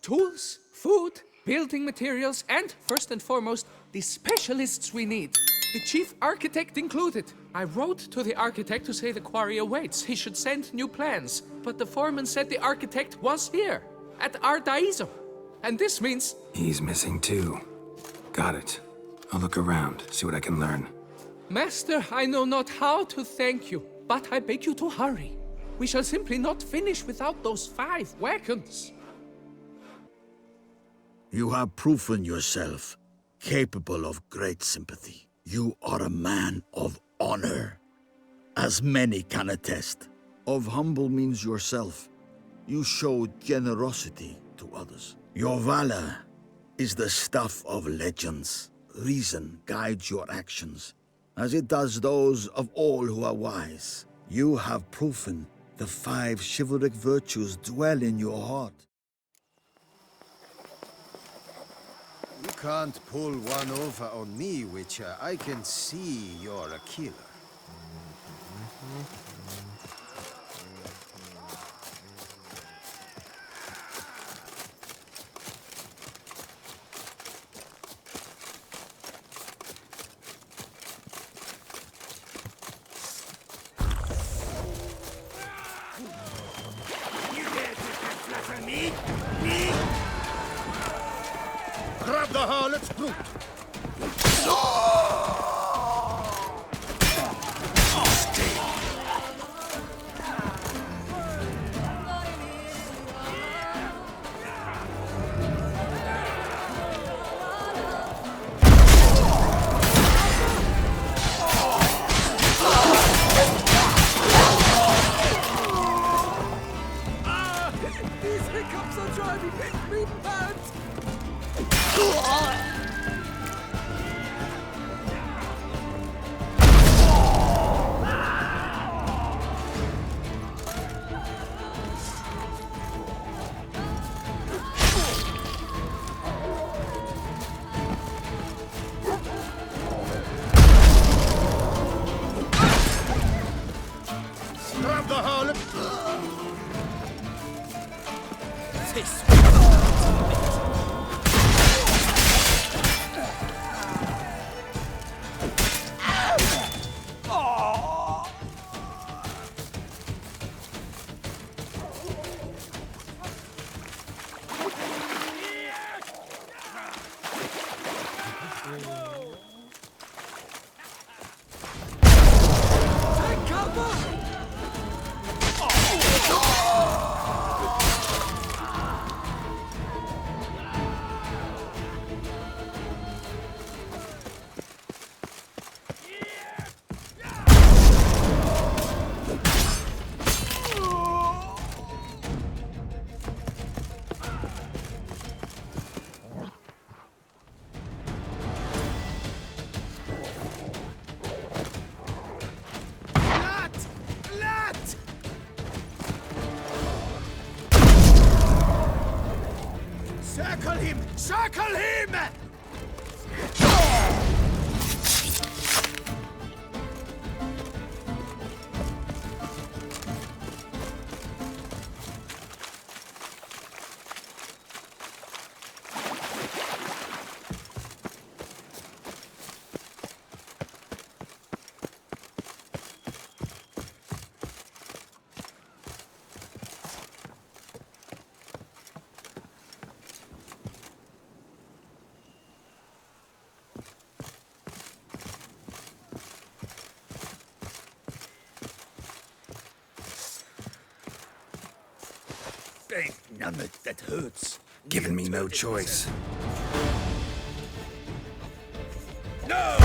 Tools, food, building materials, and, first and foremost, the specialists we need. The chief architect included. I wrote to the architect to say the quarry awaits. He should send new plans. But the foreman said the architect was here, at our daiso. And this means... He's missing too. Got it. I'll look around, see what I can learn. Master, I know not how to thank you, but I beg you to hurry. We shall simply not finish without those 5 wagons. You have proven yourself capable of great sympathy. You are a man of honor, as many can attest. Of humble means yourself. You show generosity to others. Your valor is the stuff of legends. Reason guides your actions, as it does those of all who are wise. You have proven the 5 chivalric virtues dwell in your heart. You can't pull one over on me, Witcher. I can see you're a killer. You dare to flatter me? Me? Grab the harlot's brute! These hiccups are driving me mad! Grab the harlot! Take cover! Circle him! Circle him! Ain't none of it that hurts. Giving me no choice. No!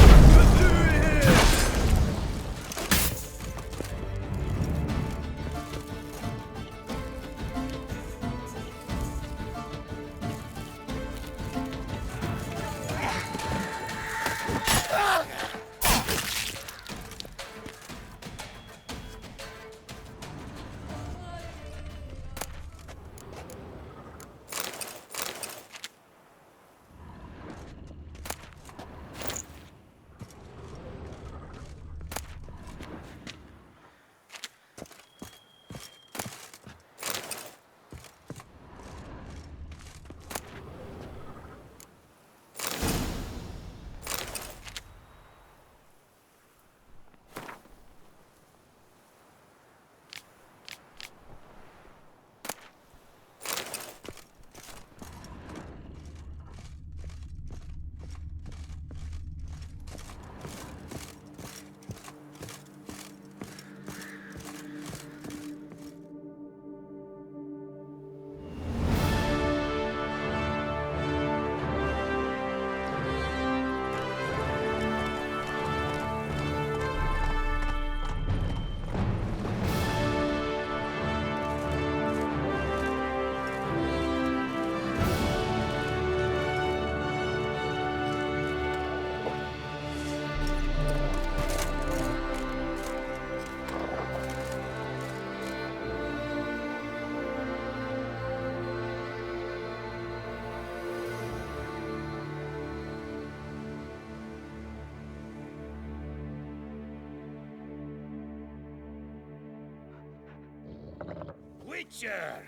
Witcher!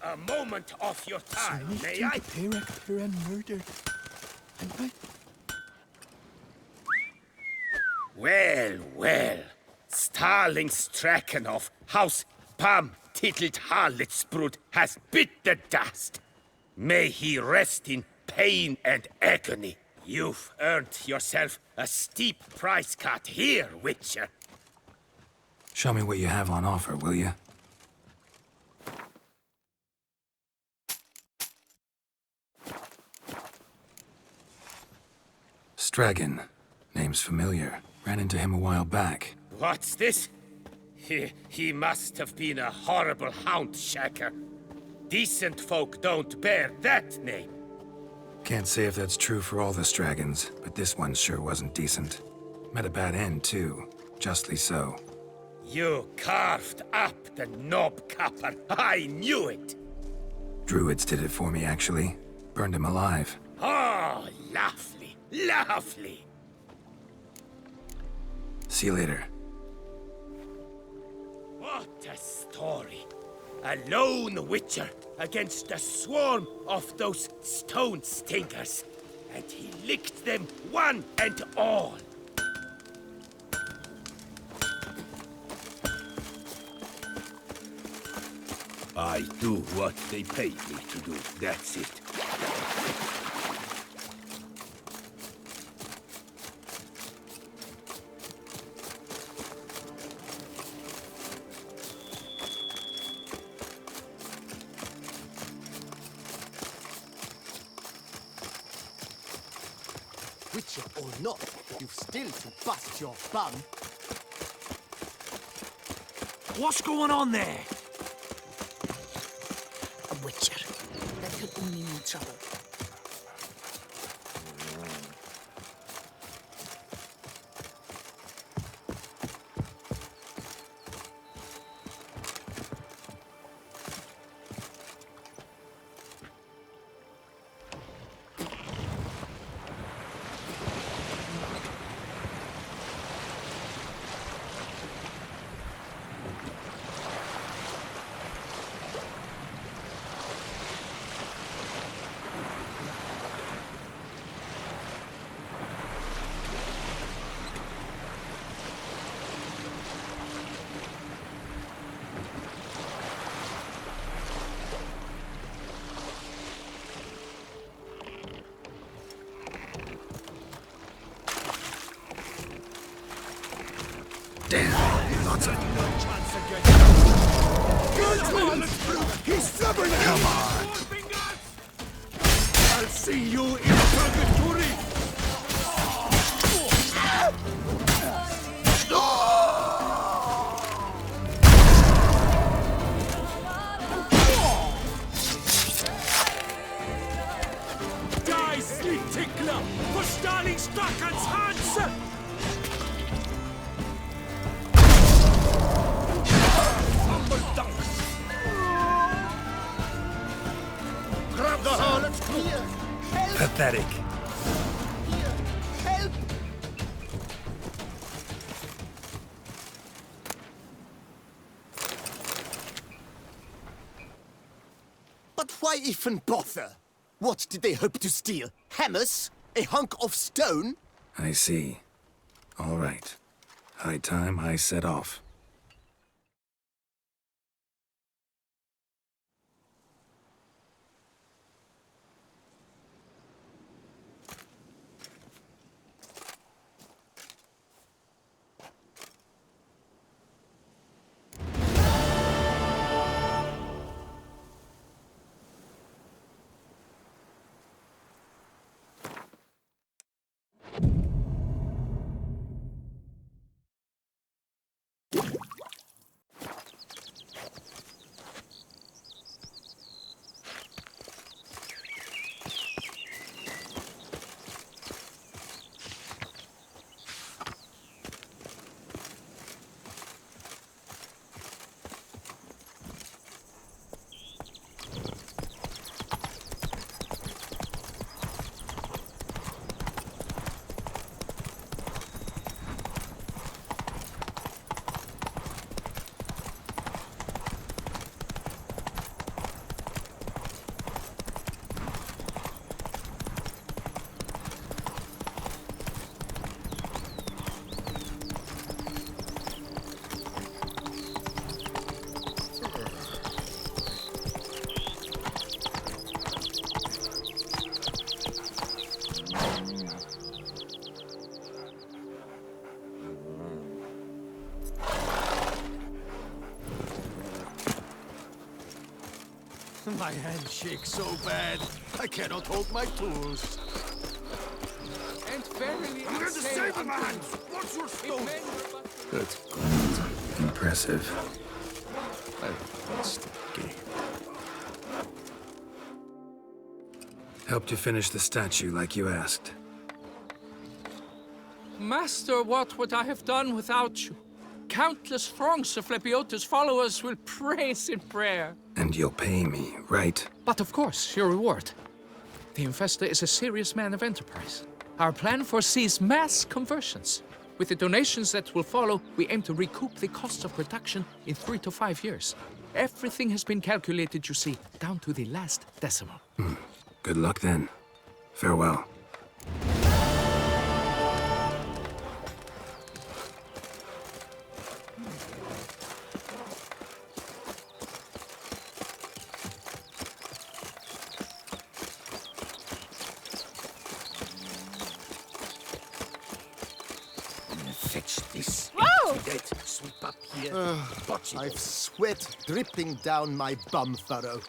A moment of your time, may I? Character and murder. And I... Well, well. Starling Straken of House Pam Tittled Harlotsbrud has bit the dust. May he rest in pain and agony. You've earned yourself a steep price cut here, Witcher. Show me what you have on offer, will you? Stragan. Name's familiar. Ran into him a while back. What's this? He must have been a horrible hound shacker. Decent folk don't bear that name. Can't say if that's true for all the Stragons, but this one sure wasn't decent. Met a bad end, too. Justly so. You carved up the knob-capper. I knew it. Druids did it for me, actually. Burned him alive. Oh, lovely, lovely. See you later. What a story. A lone witcher against a swarm of those stone stinkers. And he licked them one and all. I do what they paid me to do, that's it. Witcher or not, you've still to bust your bum. What's going on there? A witcher. That could only mean trouble. Damn, lots of... He's stubborn! Come on! I'll see you in purgatory! Die, sleep tickler! For Starling Straken's hands! Grab the harlot! Here! Help! Pathetic. Here! Help! But why even bother? What did they hope to steal? Hammers? A hunk of stone? I see. All right. High time I set off. My hand shakes so bad, I cannot hold my tools. And verily I say unto you, What's your if men were but That's impressive. I lost the game. Helped you finish the statue like you asked. Master, what would I have done without you? Countless throngs of Lebiota's followers will praise in prayer. And you'll pay me, right? But of course, your reward. The Infestor is a serious man of enterprise. Our plan foresees mass conversions. With the donations that will follow, we aim to recoup the cost of production in 3 to 5 years. Everything has been calculated, you see, down to the last decimal. Good luck then. Farewell. Fetch this. That sweep up here. Botch it. I've sweat dripping down my bum furrow.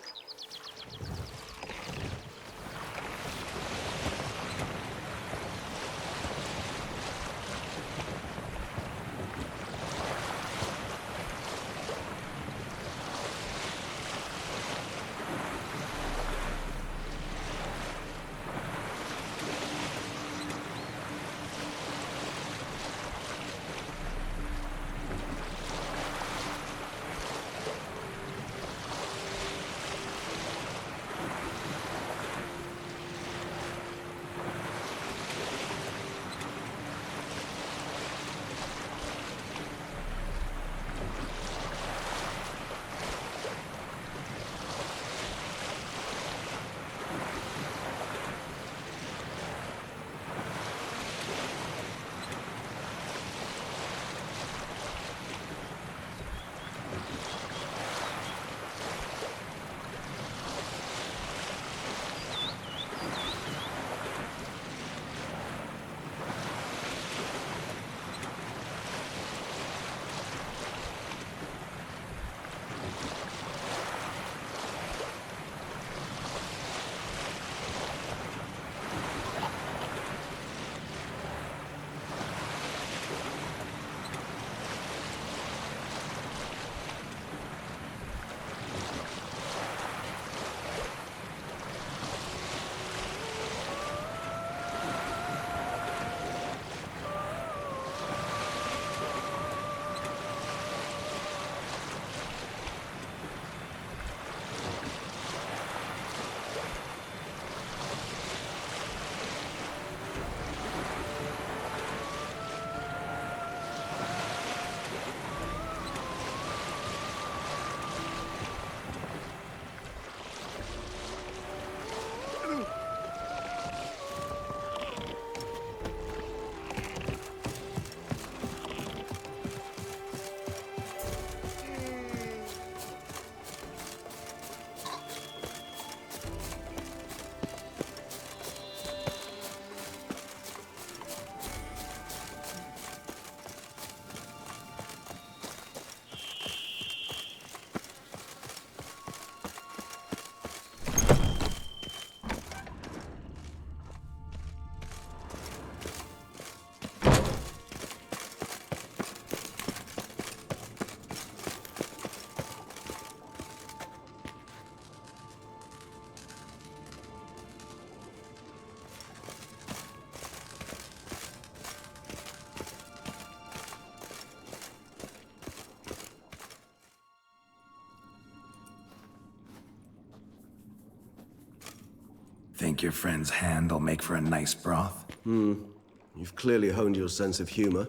Think your friend's hand will make for a nice broth? You've clearly honed your sense of humor.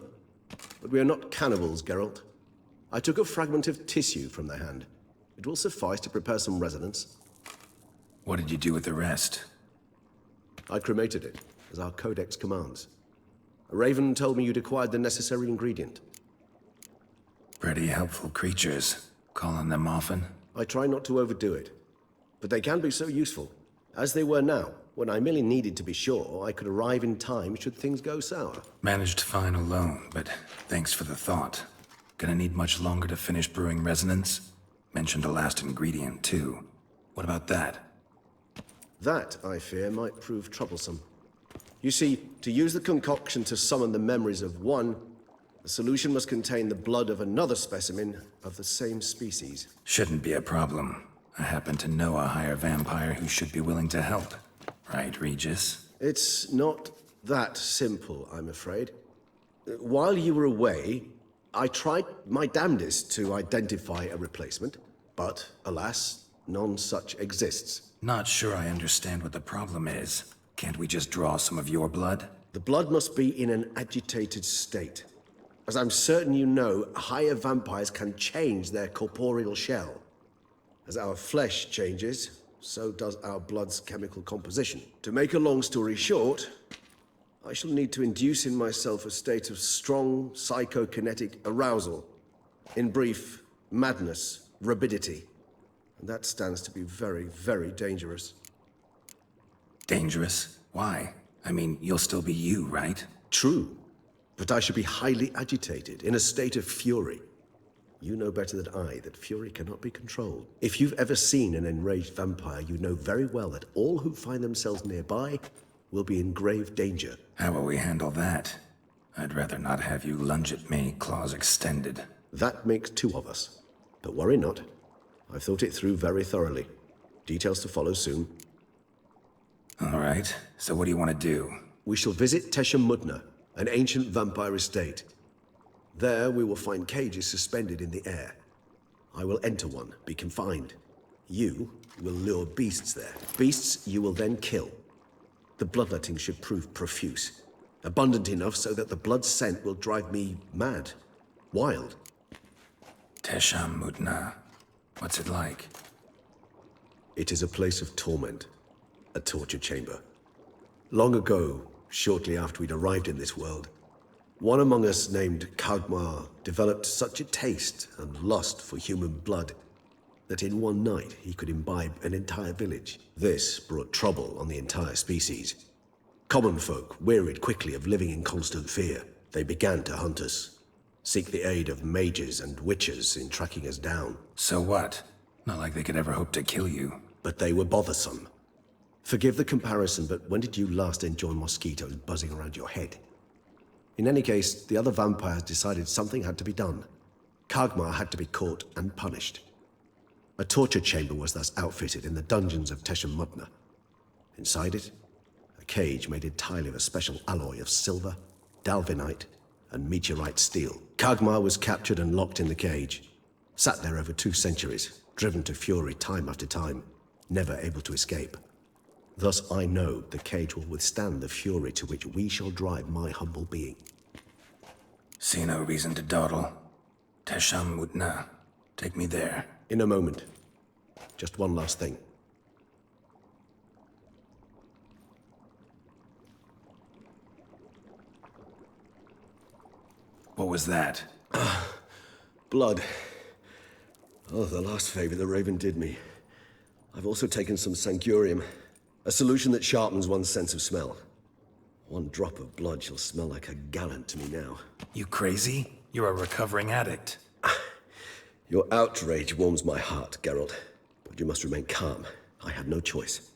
But we are not cannibals, Geralt. I took a fragment of tissue from the hand. It will suffice to prepare some resonance. What did you do with the rest? I cremated it, as our codex commands. A raven told me you'd acquired the necessary ingredient. Pretty helpful creatures. Call on them often? I try not to overdo it. But they can be so useful. As they were now, when I merely needed to be sure I could arrive in time should things go sour. Managed fine alone, but thanks for the thought. Gonna need much longer to finish brewing resonance? Mentioned a last ingredient, too. What about that? That, I fear, might prove troublesome. You see, to use the concoction to summon the memories of one, the solution must contain the blood of another specimen of the same species. Shouldn't be a problem. I happen to know a higher vampire who should be willing to help. Right, Regis? It's not that simple, I'm afraid. While you were away, I tried my damnedest to identify a replacement, but alas, none such exists. Not sure I understand what the problem is. Can't we just draw some of your blood? The blood must be in an agitated state. As I'm certain you know, higher vampires can change their corporeal shell. As our flesh changes, so does our blood's chemical composition. To make a long story short, I shall need to induce in myself a state of strong psychokinetic arousal. In brief, madness, rabidity. And that stands to be very, very dangerous. Dangerous? Why? I mean, you'll still be you, right? True. But I should be highly agitated, in a state of fury. You know better than I that fury cannot be controlled. If you've ever seen an enraged vampire, you know very well that all who find themselves nearby will be in grave danger. How will we handle that? I'd rather not have you lunge at me, claws extended. That makes two of us. But worry not. I've thought it through very thoroughly. Details to follow soon. All right, so what do you want to do? We shall visit Mudna, an ancient vampire estate. There we will find cages suspended in the air. I will enter one, be confined. You will lure beasts there. Beasts you will then kill. The bloodletting should prove profuse. Abundant enough so that the blood scent will drive me mad. Wild. Mudna. What's it like? It is a place of torment. A torture chamber. Long ago, shortly after we'd arrived in this world, one among us named Kagmar developed such a taste and lust for human blood that in one night he could imbibe an entire village. This brought trouble on the entire species. Common folk wearied quickly of living in constant fear. They began to hunt us, seek the aid of mages and witches in tracking us down. So what? Not like they could ever hope to kill you. But they were bothersome. Forgive the comparison, but when did you last enjoy mosquitoes buzzing around your head? In any case, the other vampires decided something had to be done. Kagmar had to be caught and punished. A torture chamber was thus outfitted in the dungeons of Mudna. Inside it, a cage made entirely of a special alloy of silver, dalvinite, and meteorite steel. Kagmar was captured and locked in the cage. Sat there over 2 centuries, driven to fury time after time, never able to escape. Thus I know the cage will withstand the fury to which we shall drive my humble being. See no reason to dawdle. Mudna. Take me there. In a moment. Just one last thing. What was that? Blood. Oh, the last favor the Raven did me. I've also taken some sancurium, a solution that sharpens one's sense of smell. One drop of blood shall smell like a gallant to me now. You crazy? You're a recovering addict. Your outrage warms my heart, Geralt. But you must remain calm. I have no choice.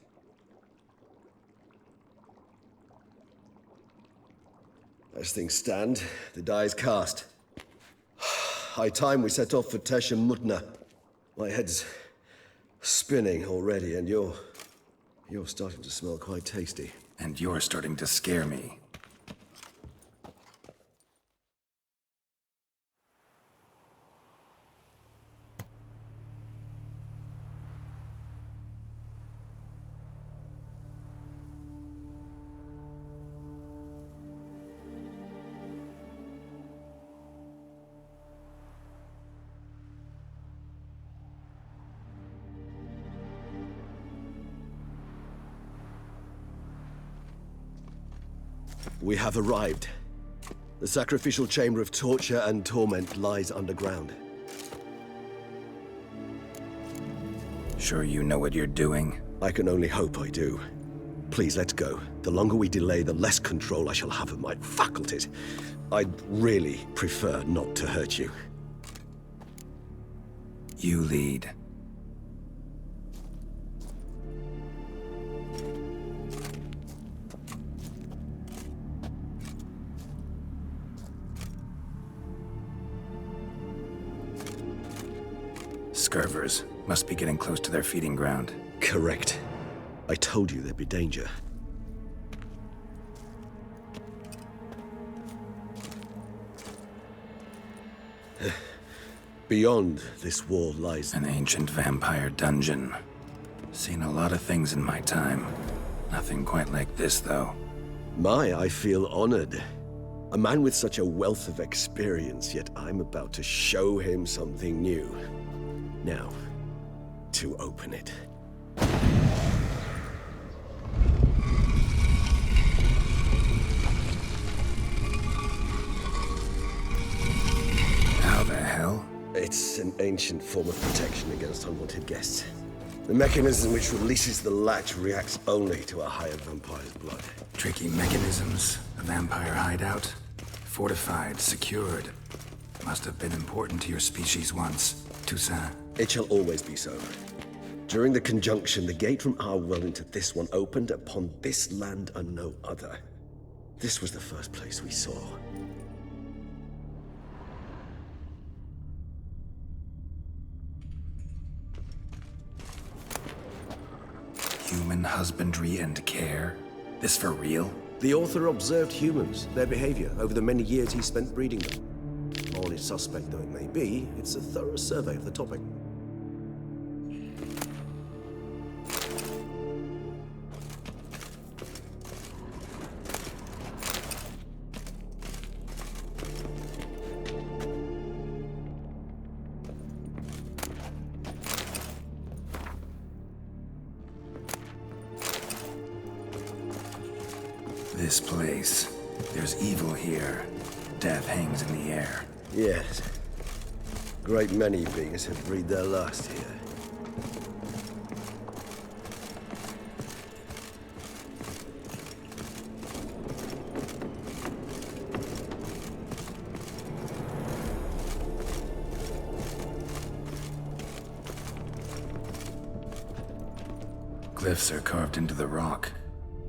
As things stand, the die is cast. High time we set off for Mudna. My head's spinning already, and you're starting to smell quite tasty. And you're starting to scare me. We have arrived. The sacrificial chamber of torture and torment lies underground. Sure you know what you're doing? I can only hope I do. Please, let's go. The longer we delay, the less control I shall have of my faculties. I'd really prefer not to hurt you. You lead. scurvers. Must be getting close to their feeding ground. Correct. I told you there'd be danger. Beyond this wall lies An ancient vampire dungeon. Seen a lot of things in my time. Nothing quite like this, though. I feel honored. A man with such a wealth of experience, yet I'm about to show him something new. Now, to open it. How the hell? It's an ancient form of protection against unwanted guests. The mechanism which releases the latch reacts only to a higher vampire's blood. Tricky mechanisms. A vampire hideout. Fortified, secured. Must have been important to your species once. Toussaint. It shall always be so. During the conjunction, the gate from our world into this one opened upon this land and no other. This was the first place we saw. Human husbandry and care? This for real? The author observed humans, their behavior, over the many years he spent breeding them. Morally suspect though it may be, it's a thorough survey of the topic. This place. There's evil here. Death hangs in the air. Yes. Great many beings have breathed their last here. Glyphs are carved into the rock.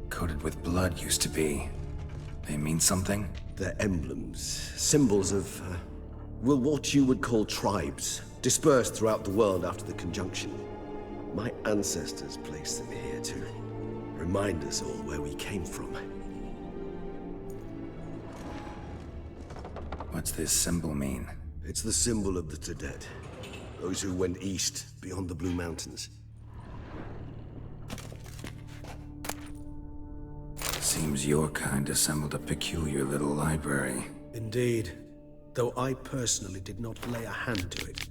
Coated with blood used to be. They mean something? They're emblems, symbols of, what you would call tribes, dispersed throughout the world after the conjunction. My ancestors placed them here to remind us all where we came from. What's this symbol mean? It's the symbol of the Dead, those who went east beyond the Blue Mountains. Seems your kind assembled a peculiar little library. Indeed, though I personally did not lay a hand to it.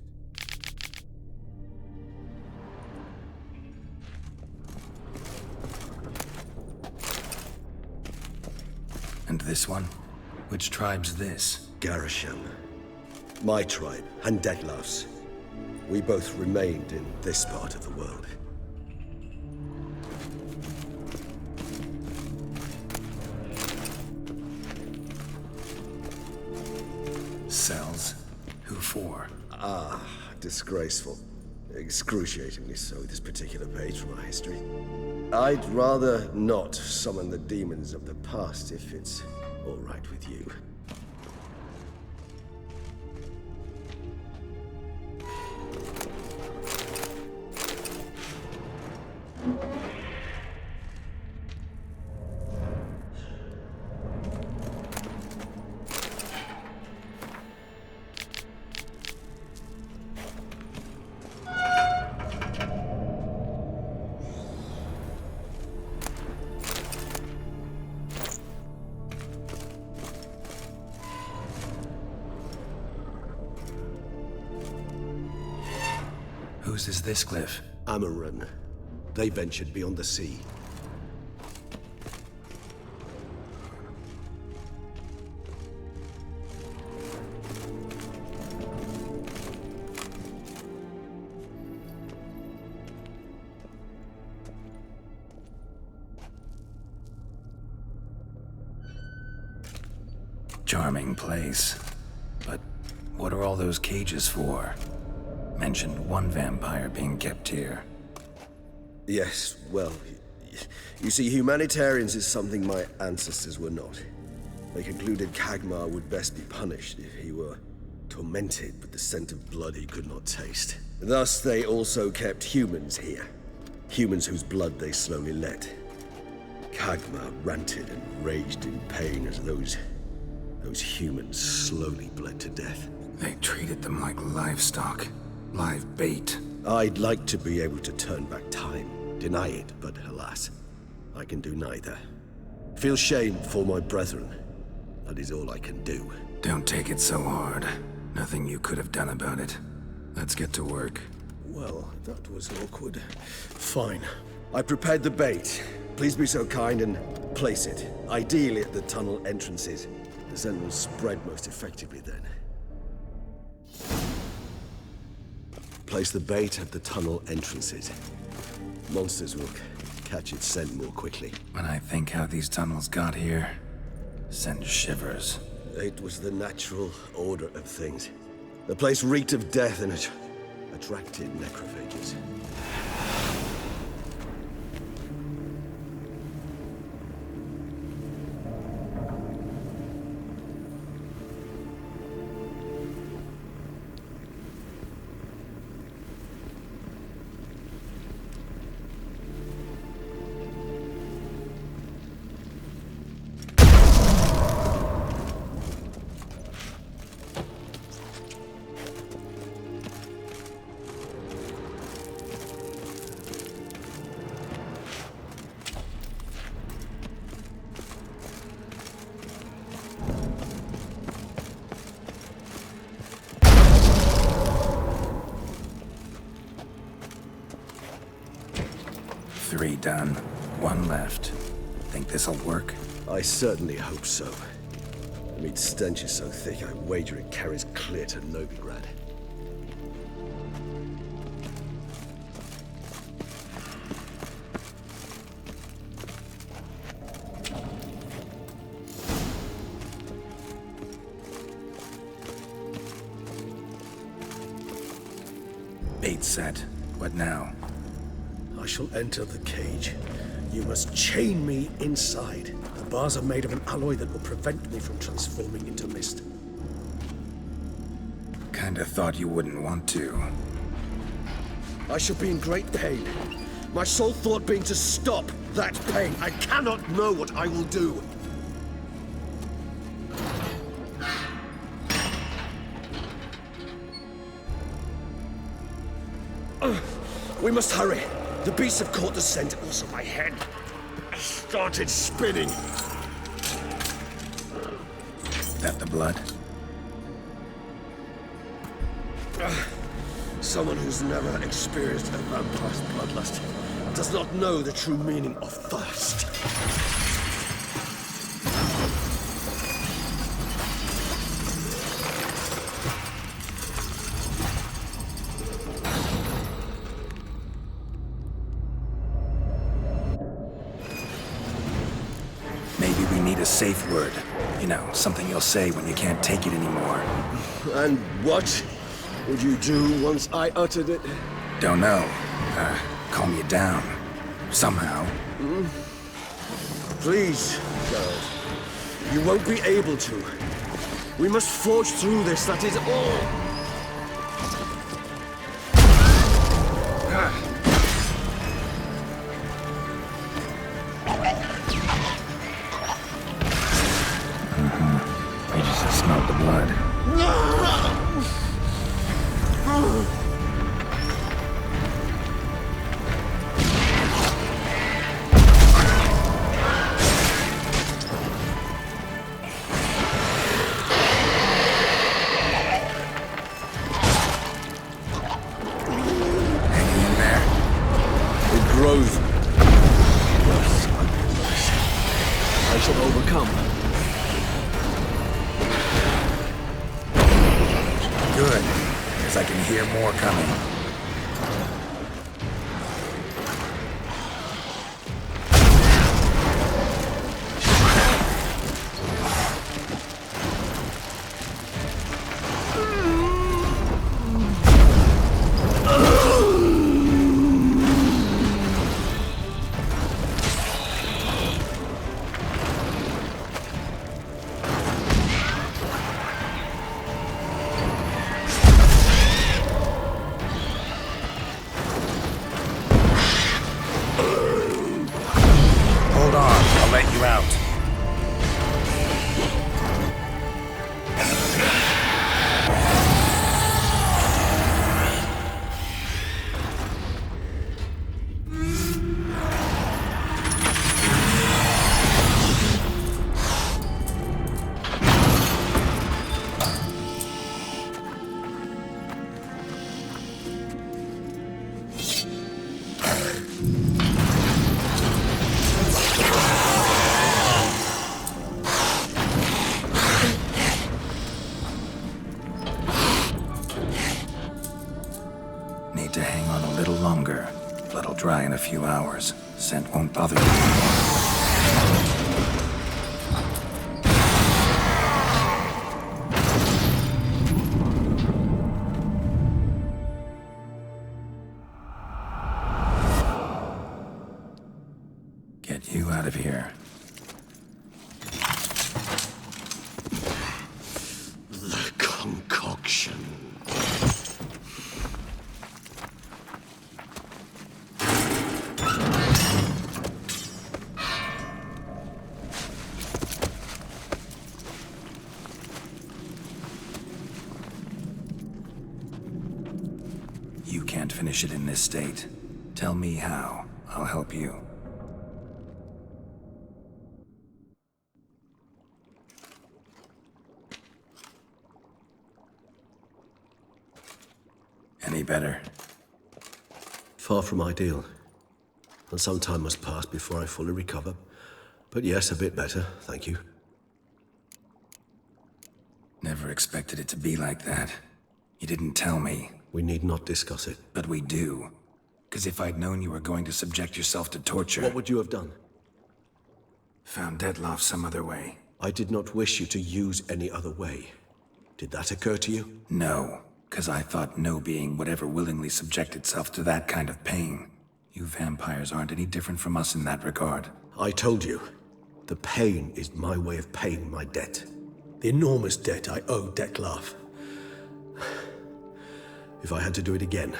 And this one? Which tribe's this? Garisham. My tribe, and Dettlaff's. We both remained in this part of the world. Cells? Who for? Disgraceful. Excruciatingly so, this particular page from our history. I'd rather not summon the demons of the past if it's all right with you. Whose is this glyph? Amaran. They ventured beyond the sea. Charming place. But what are all those cages for? Mentioned one vampire being kept here. Yes, well, you see, humanitarians is something my ancestors were not. They concluded Kagmar would best be punished if he were tormented with the scent of blood he could not taste. Thus, they also kept humans here. Humans whose blood they slowly let. Kagma ranted and raged in pain as those humans slowly bled to death. They treated them like livestock. Live bait. I'd like to be able to turn back time, deny it, but alas, I can do neither. Feel shame for my brethren. That is all I can do. Don't take it so hard. Nothing you could have done about it. Let's get to work. Well, that was awkward. Fine. I prepared the bait. Please be so kind and place it, ideally at the tunnel entrances. The scent will spread most effectively then. Place the bait at the tunnel entrances. Monsters will catch its scent more quickly. When I think how these tunnels got here, sends shivers. It was the natural order of things. The place reeked of death and it attracted necrophages. Three done. One left. Think this'll work? I certainly hope so. The meat stench is so thick, I wager it carries clear to Novigrad. Bait set. What now? I shall enter the cage. You must chain me inside. The bars are made of an alloy that will prevent me from transforming into mist. Kinda thought you wouldn't want to. I shall be in great pain. My sole thought being to stop that pain. I cannot know what I will do. We must hurry. The beasts have caught the scent, also my head started spinning. That the blood? Someone who's never experienced a vampire's bloodlust does not know the true meaning of thirst. Maybe we need a safe word. You know, something you'll say when you can't take it anymore. And what would you do once I uttered it? Don't know. Calm you down. Somehow. Please, Geralt. You won't be able to. We must forge through this, that is all. Regis has smelled the blood. Hanging in there? It grows. Yes, I shall overcome. Good, because I can hear more coming. I'll let you out. Need to hang on a little longer. Blood'll dry in a few hours. Scent won't bother you anymore. Get you out of here. The concoction. You can't finish it in this state. Tell me how. I'll help you. Any better? Far from ideal. And some time must pass before I fully recover. But yes, a bit better, thank you. Never expected it to be like that. You didn't tell me. We need not discuss it. But we do. Because if I'd known you were going to subject yourself to torture... What would you have done? Found Dettlaff some other way. I did not wish you to use any other way. Did that occur to you? No. Because I thought no being would ever willingly subject itself to that kind of pain. You vampires aren't any different from us in that regard. I told you. The pain is my way of paying my debt. The enormous debt I owe Dettlaff. If I had to do it again,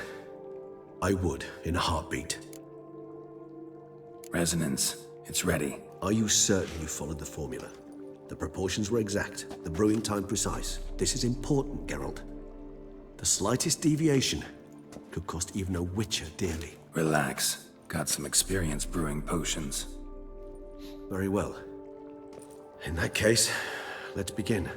I would, in a heartbeat. Resonance. It's ready. Are you certain you followed the formula? The proportions were exact, the brewing time precise. This is important, Geralt. The slightest deviation could cost even a witcher dearly. Relax. Got some experience brewing potions. Very well. In that case, let's begin.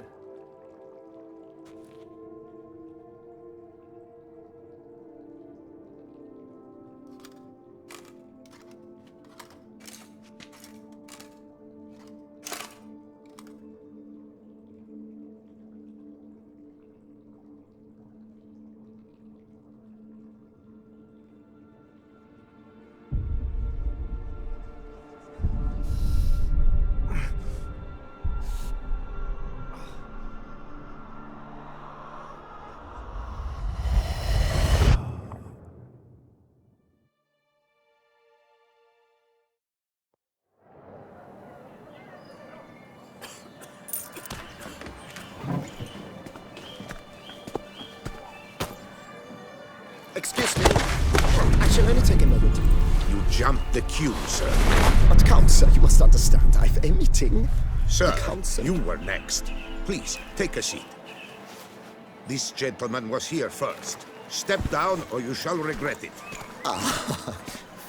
Excuse me. I shall only take a moment. You jumped the queue, sir. But Count, sir, you must understand. I've a meeting. Sir, The Count, sir. you were next. Please, take a seat. This gentleman was here first. Step down or you shall regret it.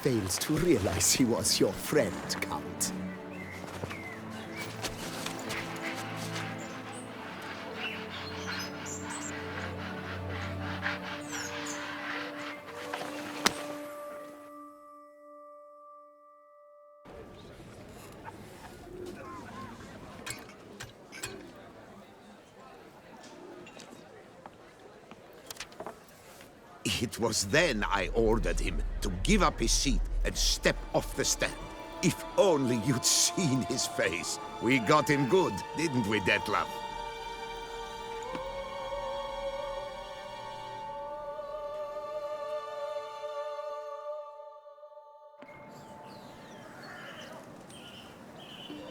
Fails to realize he was your friend, Count. It was then I ordered him to give up his seat and step off the stand. If only you'd seen his face. We got him good, didn't we, Dettlaff?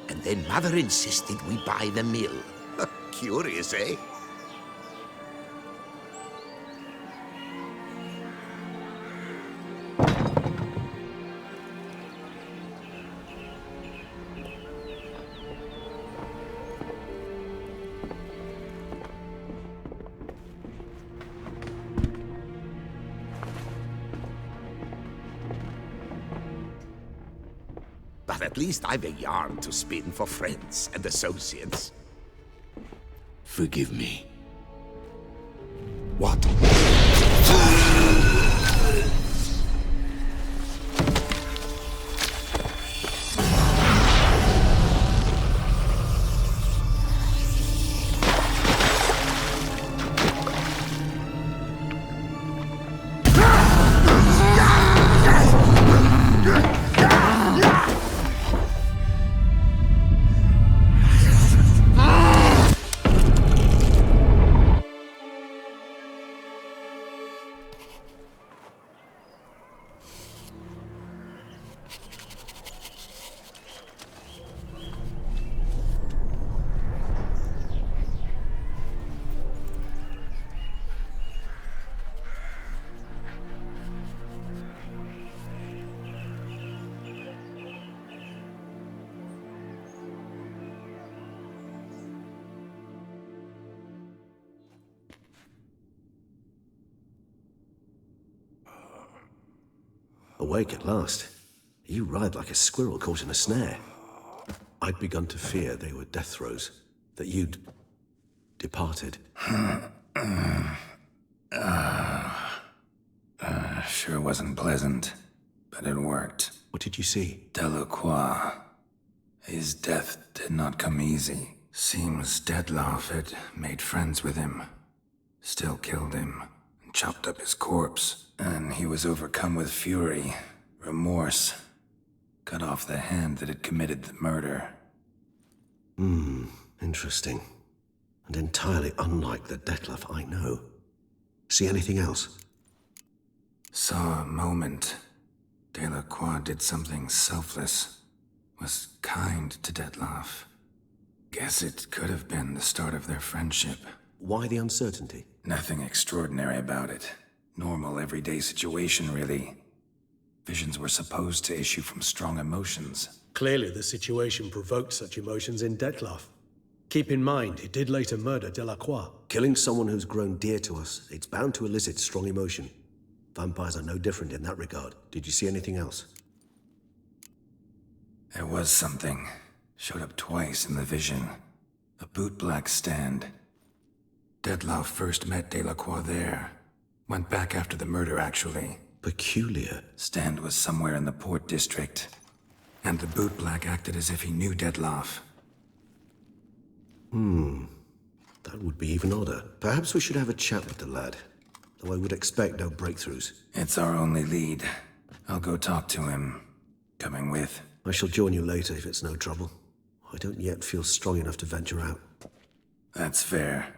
And then Mother insisted we buy the mill. Curious, eh? at least I've a yarn to spin for friends and associates. Forgive me. What? Awake at last. You writhe like a squirrel caught in a snare. I'd begun to fear they were death throes, that you'd departed. Sure wasn't pleasant, but it worked. What did you see? Delacroix. His death did not come easy. Seems Dettlaff had made friends with him. Still killed him, and chopped up his corpse. And he was overcome with fury, remorse. Cut off the hand that had committed the murder. Interesting. And entirely unlike the Dettlaff I know. See anything else? Saw a moment. Delacroix did something selfless. Was kind to Dettlaff. Guess it could have been the start of their friendship. Why the uncertainty? Nothing extraordinary about it. Normal, everyday situation, really. Visions were supposed to issue from strong emotions. Clearly, the situation provoked such emotions in Dettlaff. Keep in mind, he did later murder Delacroix. Killing someone who's grown dear to us, it's bound to elicit strong emotion. Vampires are no different in that regard. Did you see anything else? There was something. Showed up twice in the vision. A bootblack stand. Dettlaff first met Delacroix there. Went back after the murder, actually. Peculiar. Stand was somewhere in the port district. And the bootblack acted as if he knew Dettlaff. That would be even odder. Perhaps we should have a chat with the lad. Though I would expect no breakthroughs. It's our only lead. I'll go talk to him. Coming with? I shall join you later if it's no trouble. I don't yet feel strong enough to venture out. That's fair.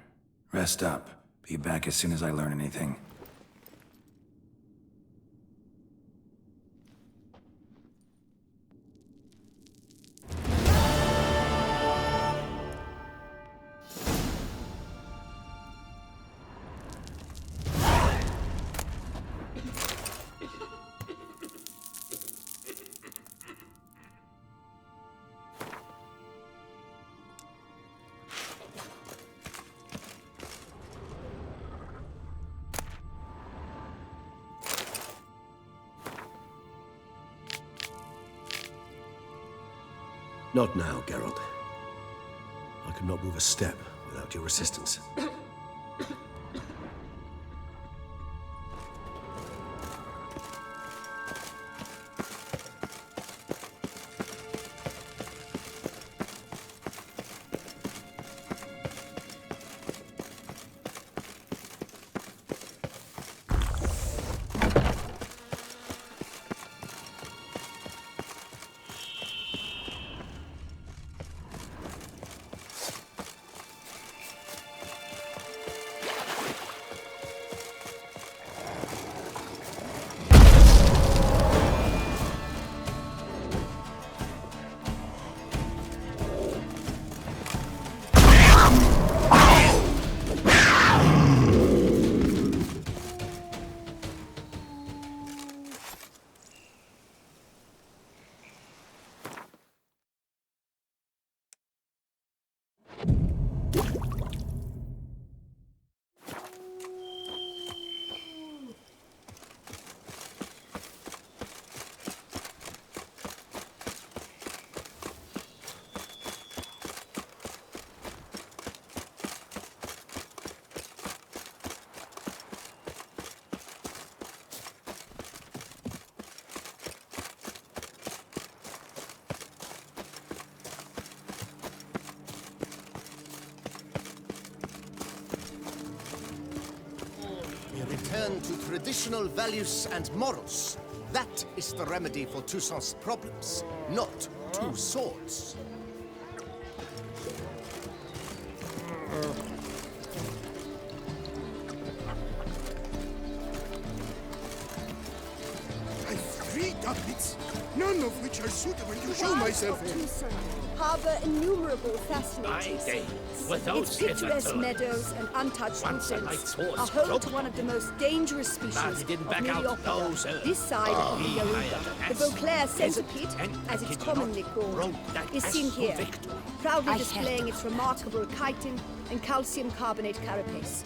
Rest up. Be back as soon as I learn anything. Not now, Geralt. I could not move a step without your assistance. return to traditional values and morals. That is the remedy for Toussaint's problems, not two swords. I've 3 doublets, none of which are suitable to show myself in. Toussaint harbor innumerable fascinating scenes. Its picturesque meadows and untouched woodlands are home to one of the most dangerous species of Myrioptera. This side of the Yaruba, the Beauclair centipede, as it's commonly called, is seen here, proudly displaying its remarkable chitin and calcium carbonate carapace.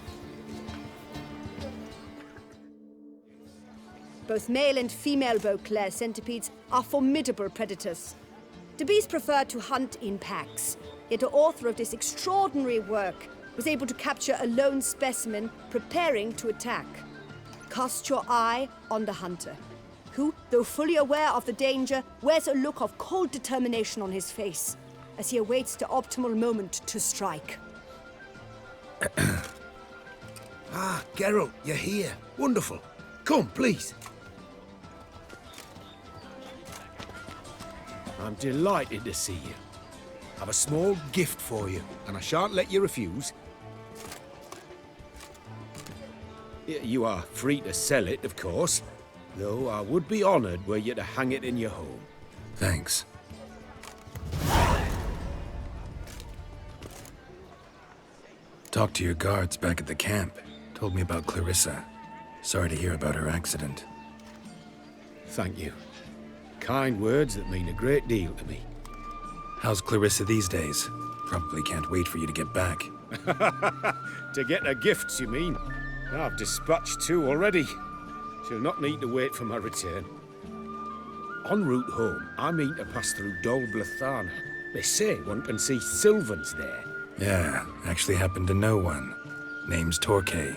Both male and female Beauclair centipedes are formidable predators. The beast preferred to hunt in packs, yet the author of this extraordinary work was able to capture a lone specimen preparing to attack. Cast your eye on the hunter, who, though fully aware of the danger, wears a look of cold determination on his face as he awaits the optimal moment to strike. Ah, Geralt, you're here. Wonderful. Come, please. I'm delighted to see you. I've a small gift for you, and I shan't let you refuse. You are free to sell it, of course, though I would be honoured were you to hang it in your home. Thanks. Talked to your guards back at the camp. Told me about Clarissa. Sorry to hear about her accident. Thank you. Kind words that mean a great deal to me. How's Clarissa these days? Probably can't wait for you to get back. To get her gifts, you mean? I've dispatched 2 already. She'll not need to wait for my return. En route home, I mean to pass through Dol Blathana. They say one can see Sylvans there. Yeah, actually happen to know one. Name's Torquay.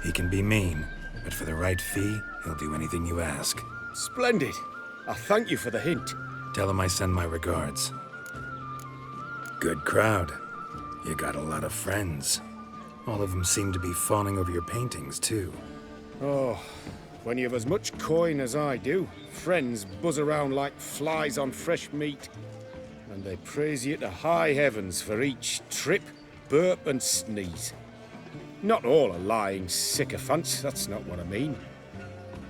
He can be mean, but for the right fee, he'll do anything you ask. Splendid. I thank you for the hint. Tell him I send my regards. Good crowd. You got a lot of friends. All of them seem to be fawning over your paintings, too. Oh, when you've as much coin as I do, friends buzz around like flies on fresh meat. And they praise you to high heavens for each trip, burp and sneeze. Not all are lying sycophants, that's not what I mean.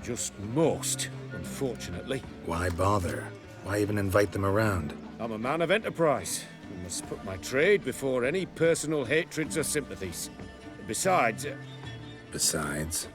Just most, unfortunately. Why bother? Why even invite them around? I'm a man of enterprise. I must put my trade before any personal hatreds or sympathies. Besides... Besides?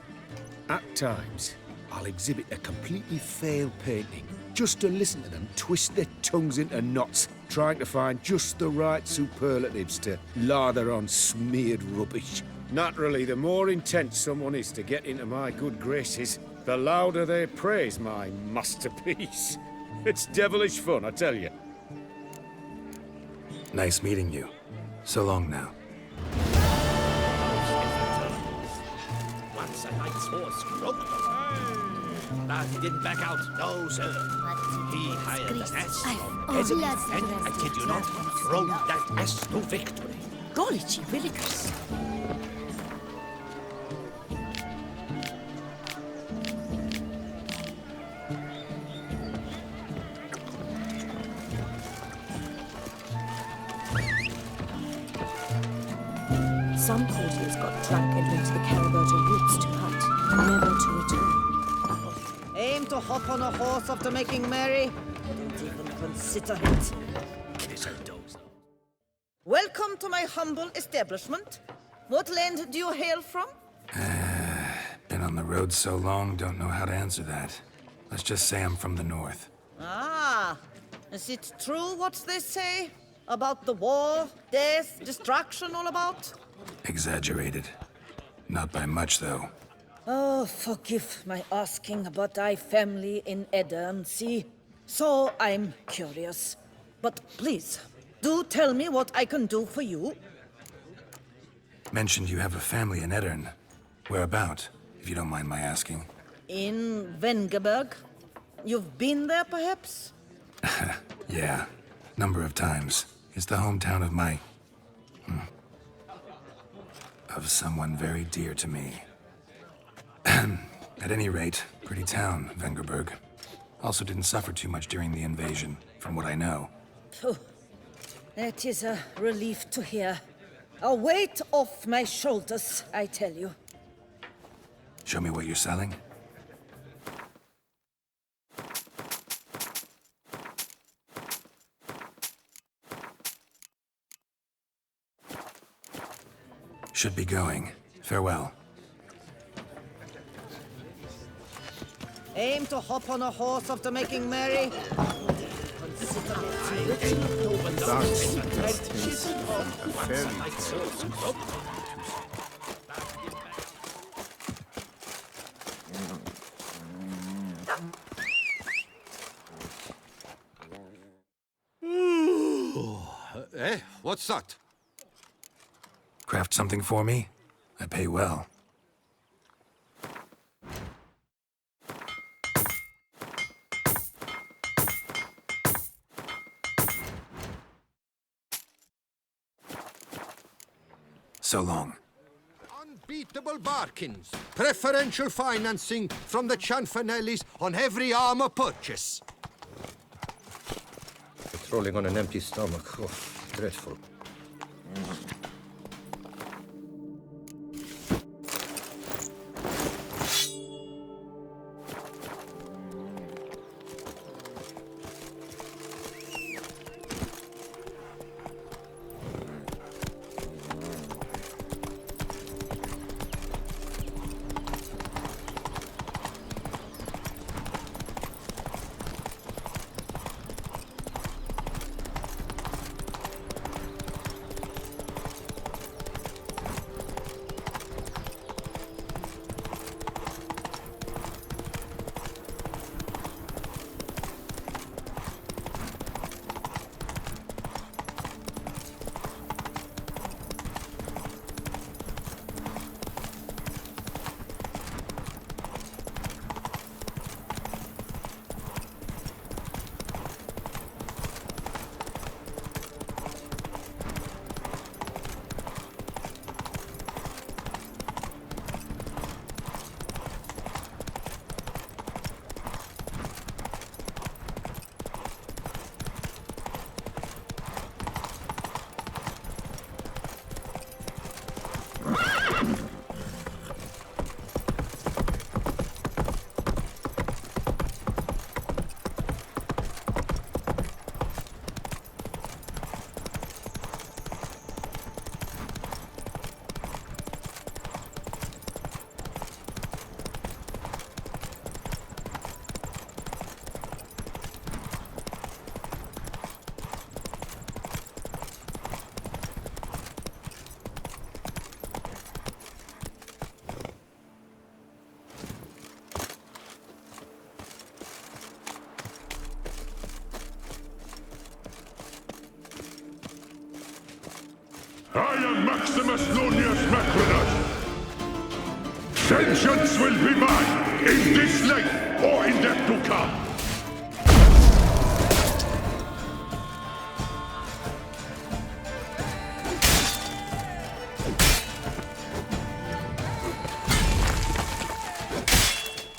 At times, I'll exhibit a completely failed painting, just to listen to them twist their tongues into knots, trying to find just the right superlatives to lather on smeared rubbish. Naturally, the more intent someone is to get into my good graces, the louder they praise my masterpiece. It's devilish fun, I tell you. Nice meeting you. So long now. Once a knight's horse croaked on. But he didn't back out, no, sir. He hired an ass from Edinburgh, and I kid you not, rode that ass to victory. Golly gee willikers. Some courtiers got drunk and went to the Caraberta woods to hunt, never to return. Aim to hop on a horse after making merry? Don't even consider it. Welcome to my humble establishment. What land do you hail from? Been on the road so long, don't know how to answer that. Let's just say I'm from the north. Ah, is it true what they say? About the war, death, destruction all about? Exaggerated. Not by much, though. Oh, forgive my asking, but thy family in Edirne, see? So I'm curious. But please, do tell me what I can do for you. Mentioned you have a family in Edirne. Whereabout, if you don't mind my asking? In Vengerberg. You've been there, perhaps? Yeah, number of times. It's the hometown of my... of someone very dear to me. At any rate, pretty town, Vengerberg. Also didn't suffer too much during the invasion, from what I know. Phew. That is a relief to hear. A weight off my shoulders, I tell you. Show me what you're selling. Should be going. Farewell. Aim to hop on a horse after making merry. Eh? What's that? Craft something for me? I pay well. So long. Unbeatable bargains. Preferential financing from the Chanfanellis on every armor purchase. Patrolling on an empty stomach. Oh, dreadful. I am Maximus Nunius Macrinus. Vengeance will be mine, in this life or in death to come.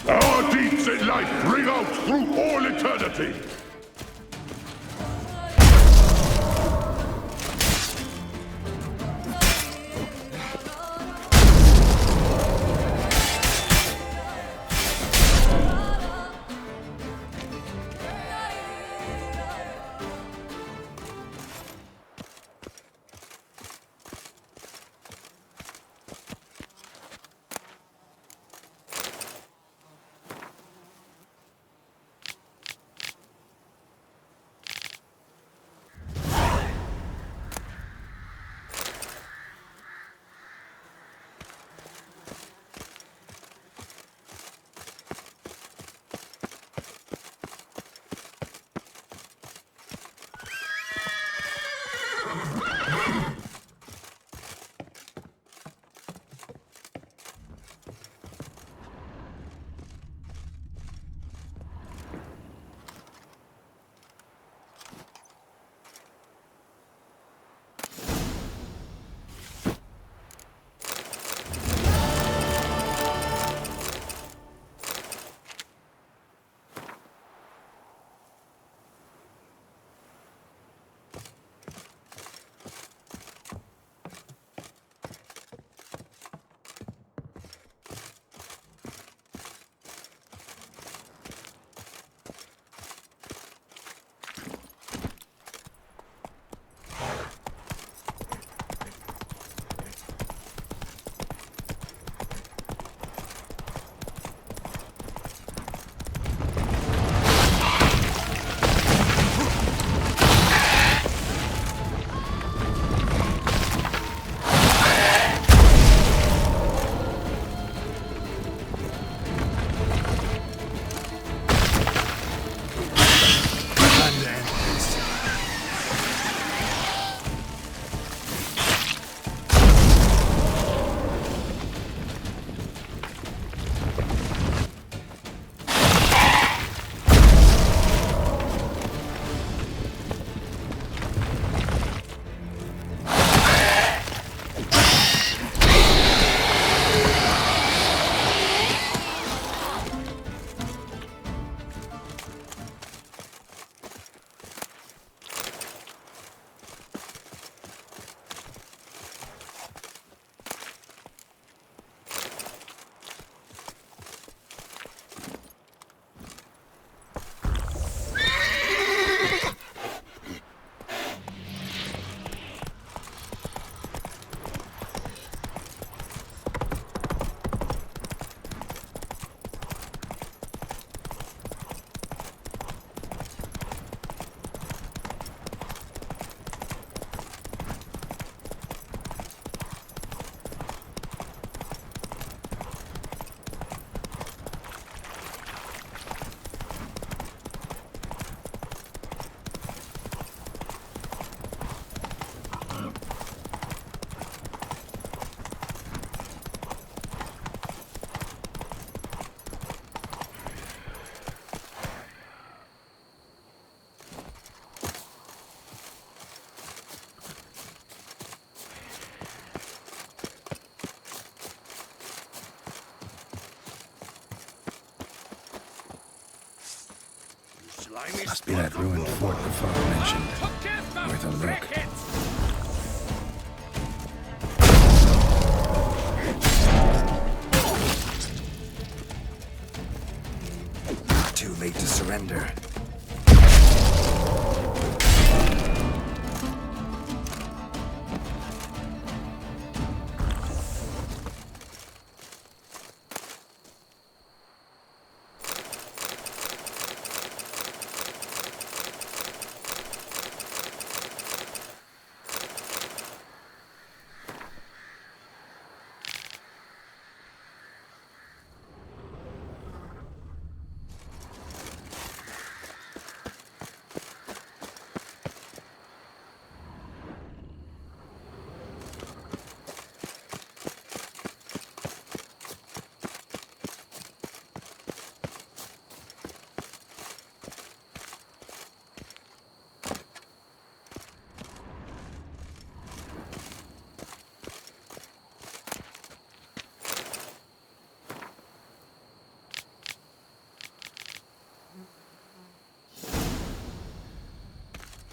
Our deeds in life ring out through all eternity. Must be that ruined fort the father mentioned. Worth a look. Too late to surrender.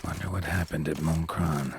Wonder what happened at Moncron.